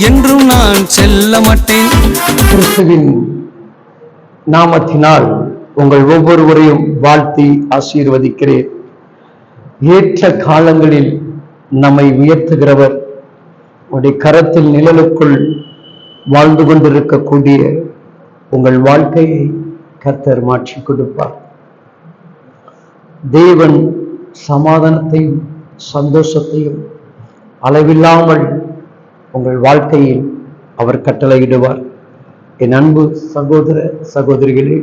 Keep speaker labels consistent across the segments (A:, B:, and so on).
A: என்றும் நான் செல்ல மாட்டேன்.
B: கிறிஸ்துவின் நாமத்தினால் உங்கள் ஒவ்வொருவரையும் வாழ்த்தி ஆசீர்வதிக்கிறேன். ஏற்ற காலங்களில் நம்மை உயர்த்துகிறவர், உடைய கரத்தில் நிழலுக்குள் வாழ்ந்து கொண்டிருக்கக்கூடிய உங்கள் வாழ்க்கையை கர்த்தர் மாற்றி கொடுப்பார். தேவன் சமாதானத்தையும் சந்தோஷத்தையும் அளவில்லாமல் உங்கள் வாழ்க்கையில் அவர் கட்டளையிடுவார். என் அன்பு சகோதர சகோதரிகளே,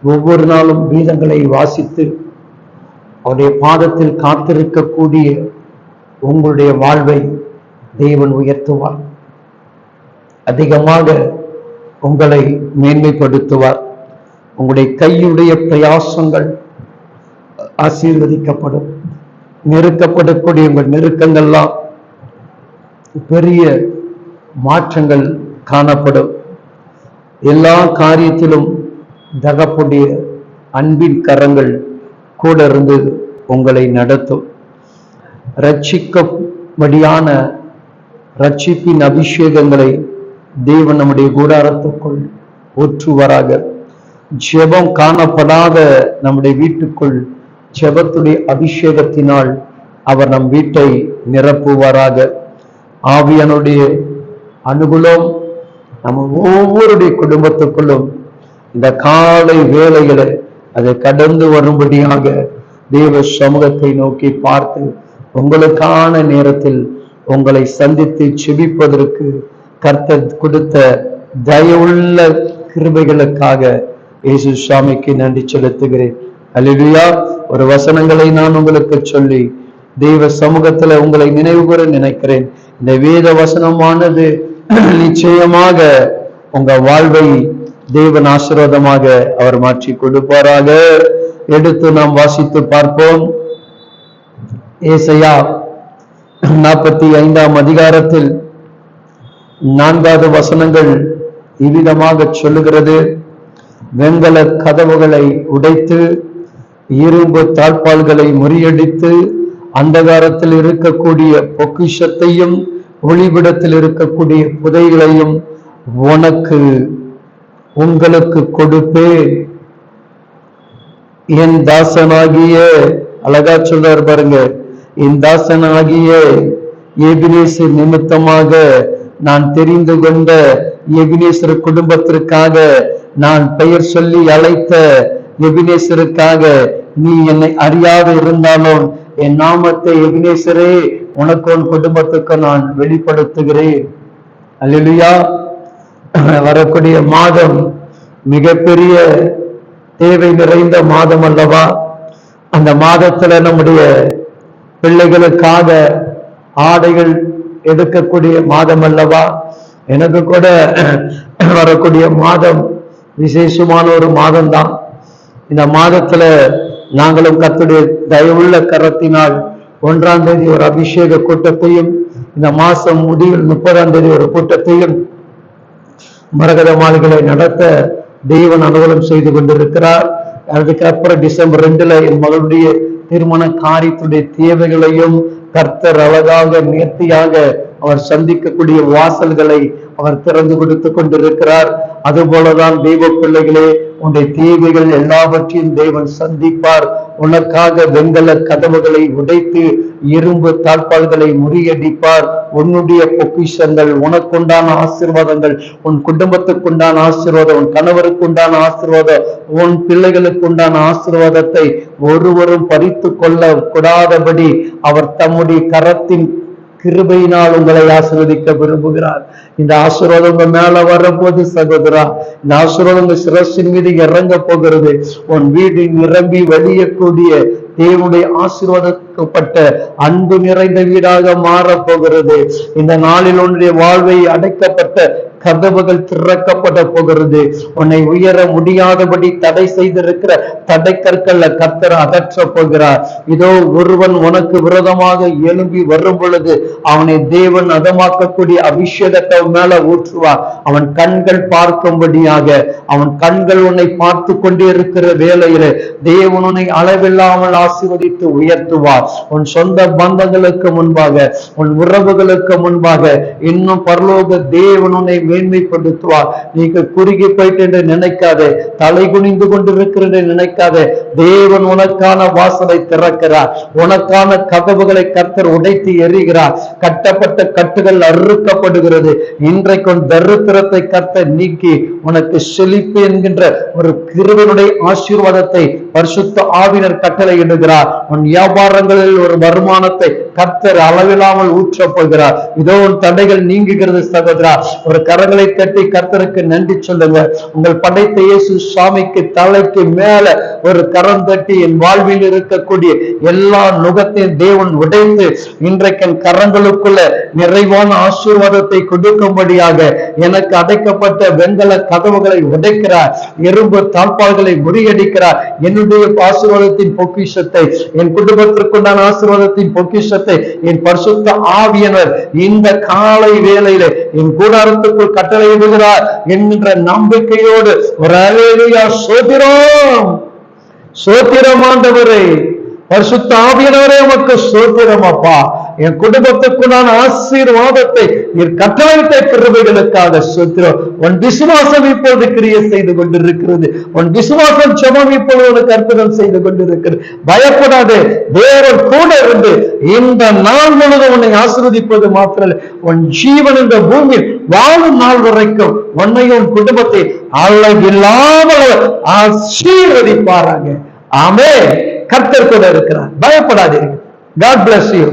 B: ஒவ்வொரு நாளும் கீதங்களை வாசித்து அவருடைய பாதத்தில் காத்திருக்கக்கூடிய உங்களுடைய வாழ்வை தேவன் உயர்த்துவார். அதிகமாக உங்களை மேன்மைப்படுத்துவார். உங்களுடைய கையுடைய பிரயாசங்கள் ஆசீர்வதிக்கப்படும். நெருக்கப்படக்கூடிய உங்கள் நெருக்கங்கள்லாம் பெரிய மாற்றங்கள் காணப்படும். எல்லா காரியத்திலும் தகப்புடைய அன்பின் கரங்கள் கூட இருந்து உங்களை நடத்தும். ரட்சிக்கும்படியான ரட்சிப்பின் அபிஷேகங்களை தேவன் நம்முடைய கூடாரத்துக்குள் ஊற்றுவாராக. ஜெபம் காணப்படாத நம்முடைய வீட்டுக்குள் ஜெபத்துடைய அபிஷேகத்தினால் அவர் நம் வீட்டை நிரப்புவாராக. ஆவியானுடைய அனுகூலம் நம்ம ஒவ்வொருடைய குடும்பத்துக்குள்ளும் இந்த காலை வேளைகளை அதை கடந்து வரும்படியாக தேவ சமூகத்தை நோக்கி பார்த்து உங்களுக்கான நேரத்தில் உங்களை சந்தித்து செபிப்பதற்கு கர்த்தர் கொடுத்த தயவுள்ள கிருபைகளுக்காக இயேசு சுவாமிக்கு நன்றி செலுத்துகிறேன். அல்லேலூயா. ஒரு வசனங்களை நான் உங்களுக்கு சொல்லி தெய்வ சமூகத்துல உங்களை நினைவுகூர நினைக்கிறேன். இந்த வேத வசனமானது நிச்சயமாக உங்க வாழ்வை தேவன் ஆசீர்வாதமாக அவர் மாற்றி கொடுப்பாராக. எடுத்து நாம் வாசித்து பார்ப்போம். ஏசாயா 45ஆம் அதிகாரத்தில் 4வது வசனங்கள் இவ்விதமாக சொல்லுகிறது. வெண்கல கதவுகளை உடைத்து இரும்பு தாழ்பால்களை முறியடித்து அந்தகாரத்தில் இருக்கக்கூடிய பொக்கிஷத்தையும் ஒளிவிடத்தில் இருக்கக்கூடிய புதைகளையும் உங்களுக்கு கொடுப்பேன். என் தாசனாகிய, அழகா சொல்றார் பாருங்க, என் தாசனாகிய எபினேசர் நிமித்தமாக நான் தெரிந்து கொண்ட எபினேசர் குடும்பத்திற்காக நான் பெயர் சொல்லி அழைத்த எபினேசருக்காக நீ என்னை அறியாத இருந்தாலும் என் நாமத்தை எபினேசரே உனக்கு உன் குடும்பத்துக்கு நான் வெளிப்படுத்துகிறேன். அல்லேலூயா. வரக்கூடிய மாதம் மிகப்பெரிய தேவை நிறைந்த மாதம் அல்லவா? அந்த மாதத்துல நம்முடைய பிள்ளைகளுக்காக ஆடைகள் எடுக்கக்கூடிய மாதம் அல்லவா? எனக்கு கூட வரக்கூடிய மாதம் விசேஷமான ஒரு மாதம் தான். இந்த மாதத்துல நாங்களும் கர்த்தருடைய தயவுள்ள கரத்தினால் 1ஆம் தேதி ஒரு அபிஷேக கூட்டத்தையும், இந்த மாசம் முடிவில் 30ஆம் தேதி ஒரு கூட்டத்தையும் மரகத மாளிகளை நடத்த தேவன் அனுகூலம் செய்து கொண்டிருக்கிறார். அதுக்கப்புறம் டிசம்பர் 2 என் மகளுடைய திருமண காரியத்துடைய தேவைகளையும் கர்த்தர் அழகாக நேர்த்தியாக அவர் சந்திக்கக்கூடிய வாசல்களை அவர் திறந்து கொடுத்து கொண்டிருக்கிறார். அதுபோலதான் தெய்வ பிள்ளைகளே, உன்னுடைய தேவைகள் எல்லாவற்றையும் தேவன் சந்திப்பார். உனக்காக வெண்கல கதவுகளை உடைத்து இரும்பு தாழ்பால்களை முறியடிப்பார். உன்னுடைய பொக்கிஷங்கள், உனக்குண்டான ஆசீர்வாதங்கள், உன் குடும்பத்துக்குண்டான ஆசீர்வாதம், உன் கணவருக்கு உண்டான ஆசீர்வாதம், உன் பிள்ளைகளுக்கு உண்டான ஆசீர்வாதத்தை ஒருவரும் பறித்து கொள்ள கூடாதபடி அவர் தம்முடைய கரத்தின் கிருபையினால் உங்களை ஆசீர்வதிக்க விரும்புகிறார். இந்த ஆசீர்வாதம் உங்க மேல வரப்போது சகோதரா. இந்த ஆசீர்வாதம் உங்க சிரசின் மீது இறங்க போகிறது. உன் வீடு நிரம்பி வழியக்கூடிய தேவனுடைய ஆசீர்வாதப்பட்ட அன்பு நிறைந்த வீடாக மாறப் போகிறது. இந்த நாளில் உன்னுடைய வாழ்வை அடைக்கப்பட்ட கதவுகள் திறக்கப்பட போகிறது. உன்னை உயர முடியாதபடி தடை செய்திருக்கிற தடை கற்கள் கர்த்தர் அகற்ற போகிறார். இதோ ஒருவன் உனக்கு விரோதமாக எழும்பி வரும் பொழுது அவனை தேவன் அதமாக்கக்கூடிய அபிஷேகத்தை மேல ஊற்றுவார். அவன் கண்கள் பார்க்கும்படியாக, அவன் கண்கள் உன்னை பார்த்து கொண்டே இருக்கிற வேளையில தேவன் உன்னை அளவில்லாமல் ஆசீர்வதித்து உயர்த்துவார். உன் சொந்த பந்தங்களுக்கு முன்பாக, உன் உறவுகளுக்கு முன்பாக இன்னும் பரலோக தேவன் உன்னை மேன்மைப்படுத்துவார். நீங்க குறுகி போயிட்டு என்று நினைக்காதே, தலை குனிந்து கொண்டிருக்கிறது நினைக்காதே. தேவன் உனக்கான வாசலை திறக்கிறார். உனக்கான கதவுகளை கர்த்தர் உடைத்து எறிகிறார். கட்டப்பட்ட கட்டுகள் அறுக்கப்படுகிறது. இன்றைக்கு உன் தரித்திரத்தை கர்த்தர் நீக்கி உனக்கு செழிப்பு என்கின்ற ஒரு கிருபையுடைய ஆசீர்வாதத்தை பரிசுத்த ஆவினர் கட்டளை இடுகிறார். உன் வியாபாரங்களில் ஒரு வருமானத்தை கர்த்தர் அளவில்லாமல் ஊற்றப் போகிறார். இதோ உன் தடைகள் நீங்குகிறது சகோதரா. ஒரு கரங்களை தட்டி கர்த்தருக்கு நன்றி சொல்லுங்க. உங்கள் படைத்த இயேசு சுவாமிக்கு தலைக்கு மேல ஒரு கரம் தட்டி என் வாழ்வில் இருக்கக்கூடிய எல்லா நுகத்தையும் தேவன் உடைத்து இன்றைக்கு என் கரங்களுக்குள்ள நிறைவான ஆசீர்வாதத்தை கொடுக்கும்படியாக எனக்கு அடைக்கப்பட்ட வெண்கல கதவுகளை உடைக்கிறார். எறும்பு தாழ்பால்களை முறியடிக்கிறார். என்னுடைய ஆசீர்வாதத்தின் பொக்கிஷத்தை, என் குடும்பத்திற்குண்டான ஆசீர்வாதத்தின் பொக்கிஷத்தை என் பரிசுத்த ஆவியனர் இந்த காலை வேளையில என் கூடாரத்துக்குள் கட்டளையிடுகிறார் என்கின்ற நம்பிக்கையோடு ஒரு அல்லேலூயா சோத்திரம். சோத்திரம் ஆண்டவரே, பரிசுத்த ஆவியானவரே உமக்கு சோத்திரம் அப்பா. என் குடும்பத்துக்கு நான் ஆசீர்வாதத்தை நீர் கட்டளையிட்ட கிருபைகளுக்காக சோத்திரம். உன் விசுவாசம் இப்போது கிரியை செய்து கொண்டிருக்கிறது. உன் விசுவாசம் ஜெபம் இப்போது உனக்கு அற்புதம் செய்து கொண்டிருக்கிறது. பயப்படாதே, தேவன் கூட இருந்து இந்த நாள் முழுவதும் உன்னை ஆசீர்வதிப்பது மாத்திரம் உன் ஜீவன் இந்த பூமியில் வாழும் நாள் வரைக்கும் உன்னையும் உன் குடும்பத்தை அளவில்லாமல் ஆசீர்வதிப்பாராங்க. ஆமென். கர்த்தர் கூட இருக்கிறார். பயப்படாதீர்கள். God bless you.